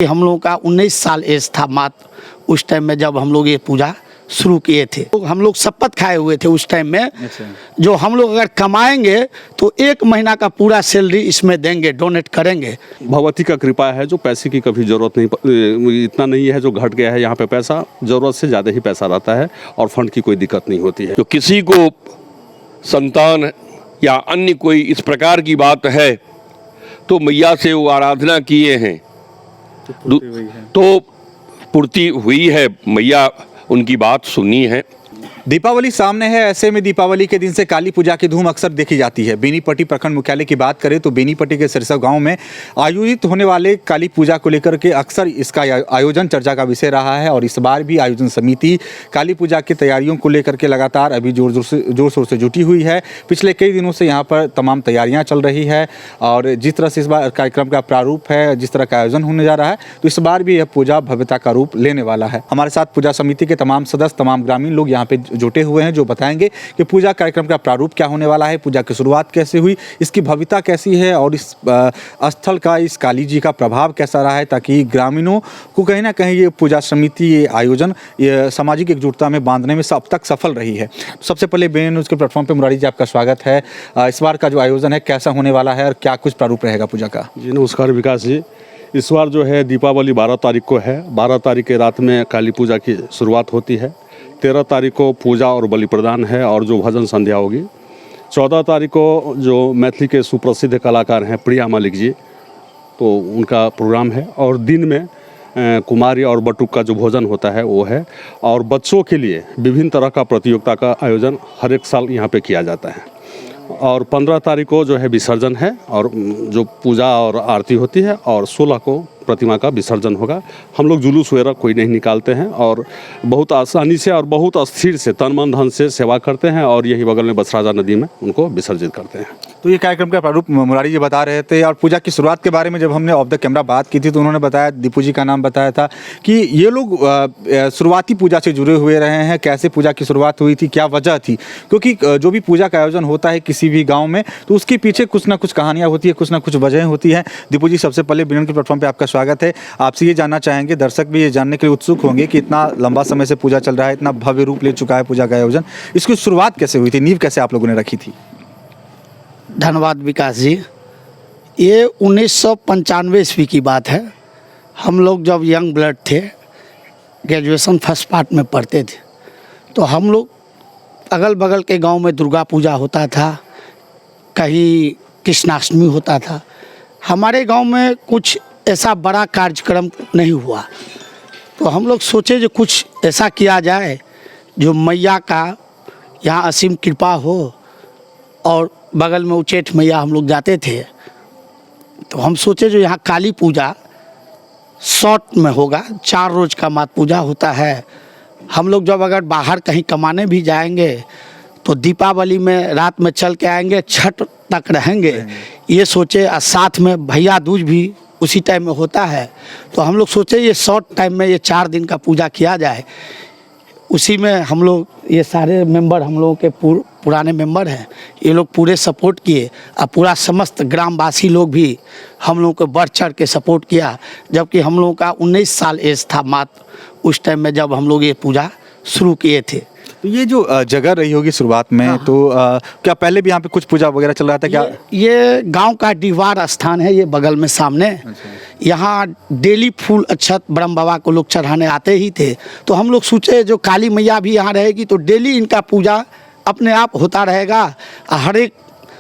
हम लोगों का 19 साल एज था मात्र उस टाइम में जब हम लोग ये पूजा शुरू किए थे। तो हम लोग शपथ खाए हुए थे उस टाइम में। जो हम लोग अगर कमाएंगे तो 1 महीना का पूरा सैलरी इसमें देंगे, डोनेट करेंगे। भगवती का कृपा है, जो पैसे की कभी ज़रूरत नहीं, इतना नहीं है जो घट गया है। यहाँ पे पैसा ज़रूरत से ज़्यादा ही पैसा रहता है और फंड की कोई दिक्कत नहीं होती है। तो किसी को संतान या अन्य कोई इस प्रकार की बात है तो मैया से वो आराधना किए हैं तो पूर्ति हुई है। मैया उनकी बात सुनी है। दीपावली सामने है, ऐसे में दीपावली के दिन से काली पूजा की धूम अक्सर देखी जाती है। बेनीपट्टी प्रखंड मुख्यालय की बात करें तो बेनीपट्टी के सिरसव गांव में आयोजित होने वाले काली पूजा को लेकर के अक्सर इसका आयोजन चर्चा का विषय रहा है और इस बार भी आयोजन समिति काली पूजा की तैयारियों को लेकर के लगातार अभी जोर शोर से जुटी हुई है। पिछले कई दिनों से यहाँ पर तमाम तैयारियाँ चल रही है और जिस तरह से इस बार कार्यक्रम का प्रारूप है, जिस तरह का आयोजन होने जा रहा है, तो इस बार भी यह पूजा भव्यता का रूप लेने वाला है। हमारे साथ पूजा समिति के तमाम सदस्य, तमाम ग्रामीण लोग यहाँ पे जुटे हुए हैं जो बताएंगे कि पूजा कार्यक्रम का प्रारूप क्या होने वाला है, पूजा की शुरुआत कैसे हुई, इसकी भव्यता कैसी है और इस स्थल का, इस काली जी का प्रभाव कैसा रहा है, ताकि ग्रामीणों को कहीं ना कहीं ये पूजा समिति, ये आयोजन, ये सामाजिक एकजुटता में बांधने में अब तक सफल रही है। सबसे पहले BN न्यूज़ के प्लेटफॉर्म पर मुरारी जी आपका स्वागत है। इस बार का जो आयोजन है कैसा होने वाला है और क्या कुछ प्रारूप रहेगा पूजा का? जी नमस्कार विकास जी। इस बार जो है दीपावली 12 तारीख को है। 12 तारीख के रात में काली पूजा की शुरुआत होती है। 13 तारीख को पूजा और बलि प्रदान है और जो भजन संध्या होगी। 14 तारीख को जो मैथिली के सुप्रसिद्ध कलाकार हैं प्रिया मलिक जी, तो उनका प्रोग्राम है और दिन में कुमारी और बटुक का जो भोजन होता है वो है। और बच्चों के लिए विभिन्न तरह का प्रतियोगिता का आयोजन हर एक साल यहाँ पे किया जाता है। और 15 तारीख को जो है विसर्जन है और जो पूजा और आरती होती है और 16 को प्रतिमा का विसर्जन होगा। हम लोग जुलूस वगैरह कोई नहीं निकालते हैं और बहुत आसानी से और बहुत अस्थिर से, तन मन धन से सेवा करते हैं और यही बगल में बसराजा नदी में उनको विसर्जित करते हैं। तो ये कार्यक्रम का प्रारूप मुरारी जी बता रहे थे और पूजा की शुरुआत के बारे में जब हमने ऑफ द कैमरा बात की थी तो उन्होंने बताया, दीपू जी का नाम बताया था कि ये लोग शुरुआती पूजा से जुड़े हुए रहे हैं। कैसे पूजा की शुरुआत हुई थी, क्या वजह थी? क्योंकि जो भी पूजा का आयोजन होता है किसी भी गाँव में तो उसके पीछे कुछ ना कुछ कहानियाँ होती है, कुछ ना कुछ वजहें होती हैं। दीपू जी, सबसे पहले BN के प्लेटफॉर्म पर आपका स्वागत है। आपसे ये जानना चाहेंगे, दर्शक भी ये जानने के लिए उत्सुक होंगे कि इतना लंबा समय से पूजा चल रहा है, इतना भव्य रूप ले चुका है पूजा का आयोजन, इसकी शुरुआत कैसे हुई थी, नींव कैसे आप लोगों ने रखी थी? धन्यवाद विकास जी। ये 1995 ईस्वी की बात है। हम लोग जब यंग ब्लड थे, ग्रेजुएशन फर्स्ट पार्ट में पढ़ते थे, तो हम लोग अगल बगल के गांव में दुर्गा पूजा होता था, कहीं कृष्णाष्टमी होता था। हमारे गांव में कुछ ऐसा बड़ा कार्यक्रम नहीं हुआ, तो हम लोग सोचे जो कुछ ऐसा किया जाए जो मैया का यहाँ असीम कृपा हो। और बगल में उचेठ मैया हम लोग जाते थे, तो हम सोचे जो यहाँ काली पूजा शॉर्ट में होगा, 4 रोज़ का मात पूजा होता है। हम लोग जब अगर बाहर कहीं कमाने भी जाएंगे तो दीपावली में रात में चल के आएंगे, छठ तक रहेंगे, ये सोचे। और साथ में भैया दूज भी उसी टाइम में होता है, तो हम लोग सोचे ये शॉर्ट टाइम में ये 4 दिन का पूजा किया जाए। उसी में हम लोग, ये सारे मेंबर हम लोगों के पुराने मेंबर हैं, ये लोग पूरे सपोर्ट किए और पूरा समस्त ग्रामवासी लोग भी हम लोगों को बढ़ चढ़ के सपोर्ट किया। जबकि हम लोगों का 19 साल एज था मात्र उस टाइम में जब हम लोग ये पूजा शुरू किए थे। तो ये जो जगह रही होगी शुरुआत में, तो क्या पहले भी यहाँ पे कुछ पूजा वगैरह चल रहा था क्या? ये गांव का दीवार स्थान है, ये बगल में सामने। यहाँ डेली फूल अक्षत ब्रह्म बाबा को लोग चढ़ाने आते ही थे, तो हम लोग सोचे जो काली मैया भी यहाँ रहेगी तो डेली इनका पूजा अपने आप होता रहेगा, हर एक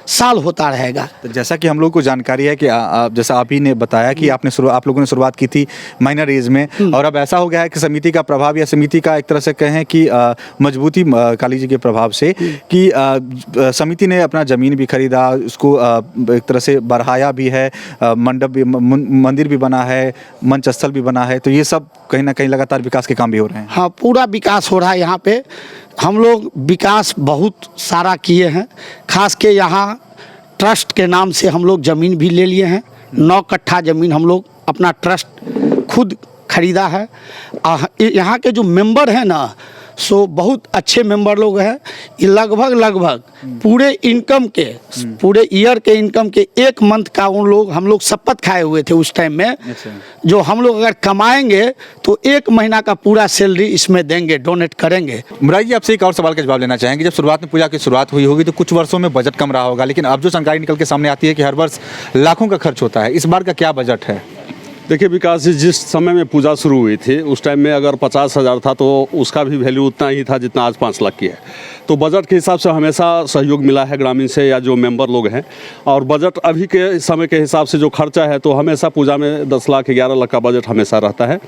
साल होता रहेगा। तो जैसा कि हम लोग को जानकारी है कि जैसा आप ही ने बताया कि आप लोगों ने शुरुआत की थी माइनर एज में, और अब ऐसा हो गया है कि समिति का प्रभाव या समिति का एक तरह से कहें कि मजबूती काली जी के प्रभाव से कि समिति ने अपना ज़मीन भी खरीदा, उसको एक तरह से बढ़ाया भी है, मंडप भी, मंदिर भी बना है, मंच स्थल भी बना है। तो ये सब कहीं ना कहीं लगातार विकास के काम भी हो रहे हैं। हाँ, पूरा विकास हो रहा है यहाँ पे। हम लोग विकास बहुत सारा किए हैं। खास के यहाँ ट्रस्ट के नाम से हम लोग ज़मीन भी ले लिए हैं। 9 कट्ठा ज़मीन हम लोग अपना ट्रस्ट खुद खरीदा है। यहाँ के जो मेंबर हैं ना, सो बहुत अच्छे मेंबर लोग हैं। ये लगभग पूरे इनकम के पूरे ईयर के इनकम के 1 मंथ का हम लोग शपथ खाए हुए थे उस टाइम में। जो हम लोग अगर कमाएंगे तो 1 महीना का पूरा सैलरी इसमें देंगे, डोनेट करेंगे। मुरारी जी, आपसे एक और सवाल का जवाब लेना चाहेंगे। जब शुरुआत में पूजा की शुरुआत हुई होगी तो कुछ वर्षों में बजट कम रहा होगा, लेकिन अब जो जानकारी निकल के सामने आती है कि हर वर्ष लाखों का खर्च होता है। इस बार का क्या बजट है? देखिए विकास जी, जिस समय में पूजा शुरू हुई थी उस टाइम में अगर 50,000 था तो उसका भी वैल्यू उतना ही था जितना आज 5 लाख की है। तो बजट के हिसाब से हमेशा सहयोग मिला है ग्रामीण से या जो मेंबर लोग हैं। और बजट अभी के समय के हिसाब से जो खर्चा है तो हमेशा पूजा में 10 लाख 11 लाख का बजट हमेशा रहता है।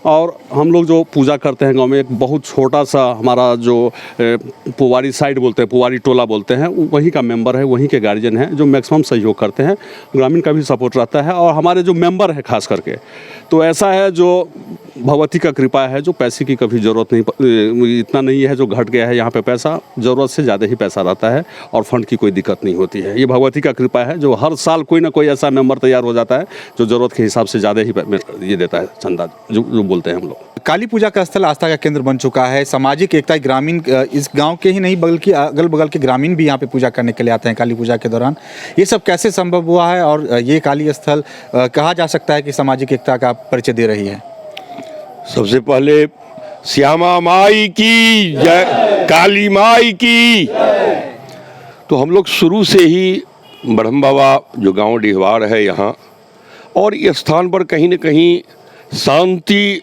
और हम लोग जो पूजा करते हैं गांव में, एक बहुत छोटा सा हमारा जो पुवारी साइड बोलते हैं, पुवारी टोला बोलते हैं, वहीं का मेंबर है, वहीं के गार्जियन हैं जो मैक्सिमम सहयोग करते हैं। ग्रामीण का भी सपोर्ट रहता है और हमारे जो मेंबर है खास करके, तो ऐसा है जो भगवती का कृपा है, जो पैसे की कभी ज़रूरत नहीं, इतना नहीं है जो घट गया है। यहाँ पे पैसा ज़रूरत से ज़्यादा ही पैसा रहता है और फंड की कोई दिक्कत नहीं होती है। ये भगवती का कृपा है जो हर साल कोई ना कोई ऐसा मेंबर तैयार हो जाता है जो ज़रूरत के हिसाब से ज़्यादा ही ये देता है चंदा, जो बोलते हैं हम लोग। काली पूजा का स्थल आस्था का केंद्र बन चुका है। सामाजिक एकता ग्रामीण, इस गांव के ही नहीं बल्कि अगल बगल के ग्रामीण भी यहाँ पे पूजा करने के लिए आते हैं काली पूजा के दौरान। ये सब कैसे संभव हुआ है और ये काली स्थल कहा जा सकता है कि सामाजिक एकता का परिचय दे रही है? सबसे पहले श्यामा माई की जय, काली माई की। तो हम लोग शुरू से ही ब्रह्म बाबा जो गांव डिहवार है यहाँ, और इस स्थान पर कहीं न कहीं शांति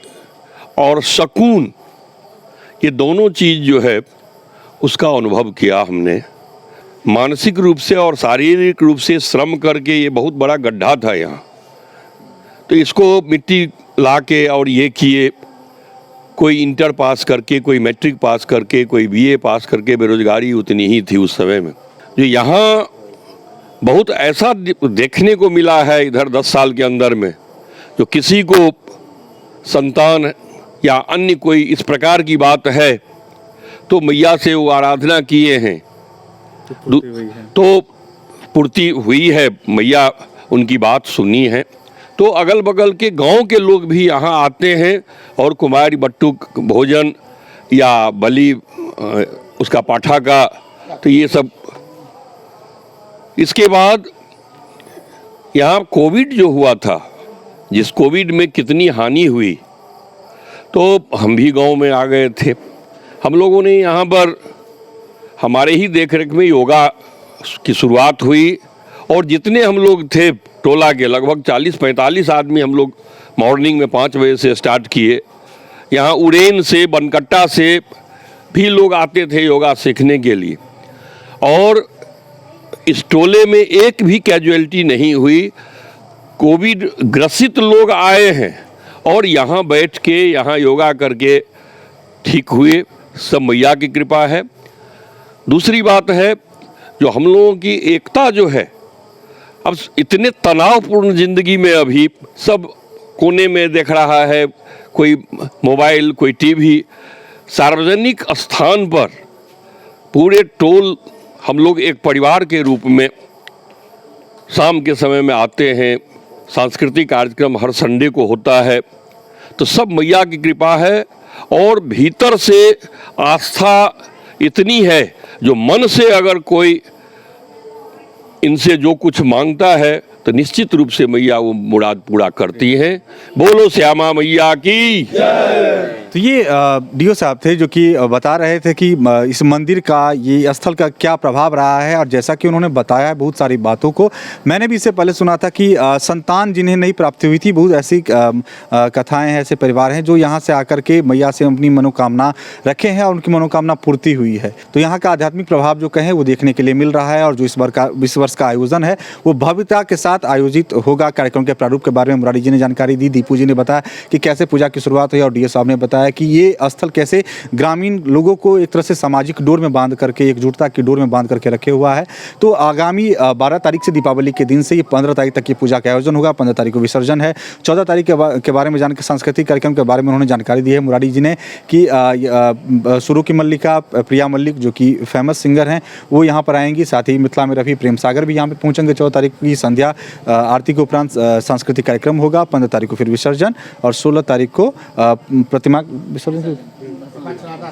और सुकून, ये दोनों चीज़ जो है उसका अनुभव किया हमने। मानसिक रूप से और शारीरिक रूप से श्रम करके ये बहुत बड़ा गड्ढा था यहाँ, तो इसको मिट्टी ला के और ये किए, कोई इंटर पास करके, कोई मैट्रिक पास करके, कोई बीए पास करके, बेरोजगारी उतनी ही थी उस समय में। जो यहाँ बहुत ऐसा देखने को मिला है इधर 10 साल के अंदर में, जो किसी को संतान या अन्य कोई इस प्रकार की बात है तो मैया से वो आराधना किए हैं तो पूर्ति हुई है, मैया उनकी बात सुनी है। तो अगल बगल के गांव के लोग भी यहाँ आते हैं और कुमारी बट्टू भोजन या बलि उसका पाठा का, तो ये सब। इसके बाद यहाँ कोविड जो हुआ था, जिस कोविड में कितनी हानि हुई, तो हम भी गांव में आ गए थे। हम लोगों ने यहाँ पर हमारे ही देखरेख में योगा की शुरुआत हुई और जितने हम लोग थे टोला के लगभग 40-45 आदमी हम लोग मॉर्निंग में 5 बजे से स्टार्ट किए। यहाँ उड़ेन से, बनकट्टा से भी लोग आते थे योगा सीखने के लिए और इस टोले में एक भी कैजुअलिटी नहीं हुई। कोविड ग्रसित लोग आए हैं और यहाँ बैठ के यहाँ योगा करके ठीक हुए, सब मैया की कृपा है। दूसरी बात है जो हम लोगों की एकता जो है, अब इतने तनावपूर्ण जिंदगी में अभी सब कोने में देख रहा है, कोई मोबाइल, कोई टीवी, सार्वजनिक स्थान पर पूरे टोल हम लोग एक परिवार के रूप में शाम के समय में आते हैं। सांस्कृतिक कार्यक्रम हर संडे को होता है, तो सब मैया की कृपा है और भीतर से आस्था इतनी है जो मन से अगर कोई इनसे जो कुछ मांगता है तो निश्चित रूप से मैया वो मुराद पूरा करती हैं। बोलो श्यामा मैया की। तो ये डीओ साहब थे जो कि बता रहे थे कि इस मंदिर का, ये स्थल का क्या प्रभाव रहा है और जैसा कि उन्होंने बताया बहुत सारी बातों को। मैंने भी इससे पहले सुना था कि संतान जिन्हें नहीं प्राप्त हुई थी, बहुत ऐसी कथाएं हैं, ऐसे परिवार हैं जो यहाँ से आकर के मैया से अपनी मनोकामना रखे हैं और उनकी मनोकामना पूर्ति हुई है। तो यहाँ का आध्यात्मिक प्रभाव जो कहें वो देखने के लिए मिल रहा है और जो इस वर्ष का आयोजन है वो भव्यता के साथ आयोजित होगा। कार्यक्रम के प्रारूप के बारे में मुरारी जी ने जानकारी दी, दीपू जी ने बताया कि कैसे पूजा की शुरुआत हुई और डीओ साहब ने बताया कि ये स्थल कैसे ग्रामीण लोगों को एक तरह से सामाजिक डोर में बांध करके, एकजुटता की डोर में बांध करके रखे हुआ है। तो आगामी 12 तारीख से दीपावली के दिन से ये 15 तारीख तक की पूजा का आयोजन होगा। 15 तारीख को विसर्जन है। 14 तारीख के बारे में जानकर सांस्कृतिक कार्यक्रम के बारे में उन्होंने जानकारी दी है मुरारी जी ने कि शुरू की मल्लिका प्रिया मल्लिक जो कि फेमस सिंगर हैं वो यहाँ पर आएंगी। साथ ही मिथिला में रवि प्रेम सागर भी यहाँ पर पहुँचेंगे। 14 तारीख की संध्या आरती के उपरांत सांस्कृतिक कार्यक्रम होगा। 15 तारीख को फिर विसर्जन और 16 तारीख को प्रतिमा विसर्जन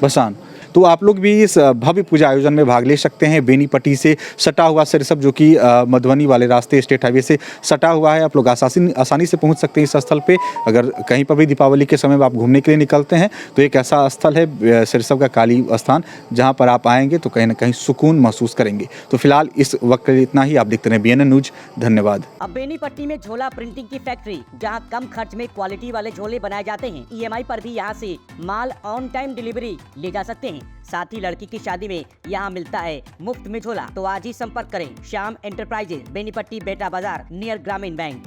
बसान। तो आप लोग भी इस भव्य पूजा आयोजन में भाग ले सकते हैं। बेनीपट्टी से सटा हुआ सिरसप जो कि मधुबनी वाले रास्ते स्टेट हाईवे से सटा हुआ है, आप लोग आसानी से पहुंच सकते हैं इस स्थल पे। अगर कहीं पर भी दीपावली के समय में आप घूमने के लिए निकलते हैं तो एक ऐसा स्थल है सिरसप का काली स्थान, जहां पर आप आएंगे तो कहीं ना कहीं सुकून महसूस करेंगे। तो फिलहाल इस वक्त के लिए इतना ही। आप देखते रहे BNN न्यूज। धन्यवाद। अब बेनीपट्टी में झोला प्रिंटिंग की फैक्ट्री, जहां कम खर्च में क्वालिटी वाले झोले बनाए जाते हैं। EMI पर भी यहां से माल ऑन टाइम डिलीवरी ले जा सकते हैं। साथ ही लड़की की शादी में यहां मिलता है मुफ्त में झोला। तो आज ही संपर्क करें श्याम एंटरप्राइजेज, बेनीपट्टी, बेटा बाजार, नियर ग्रामीण बैंक।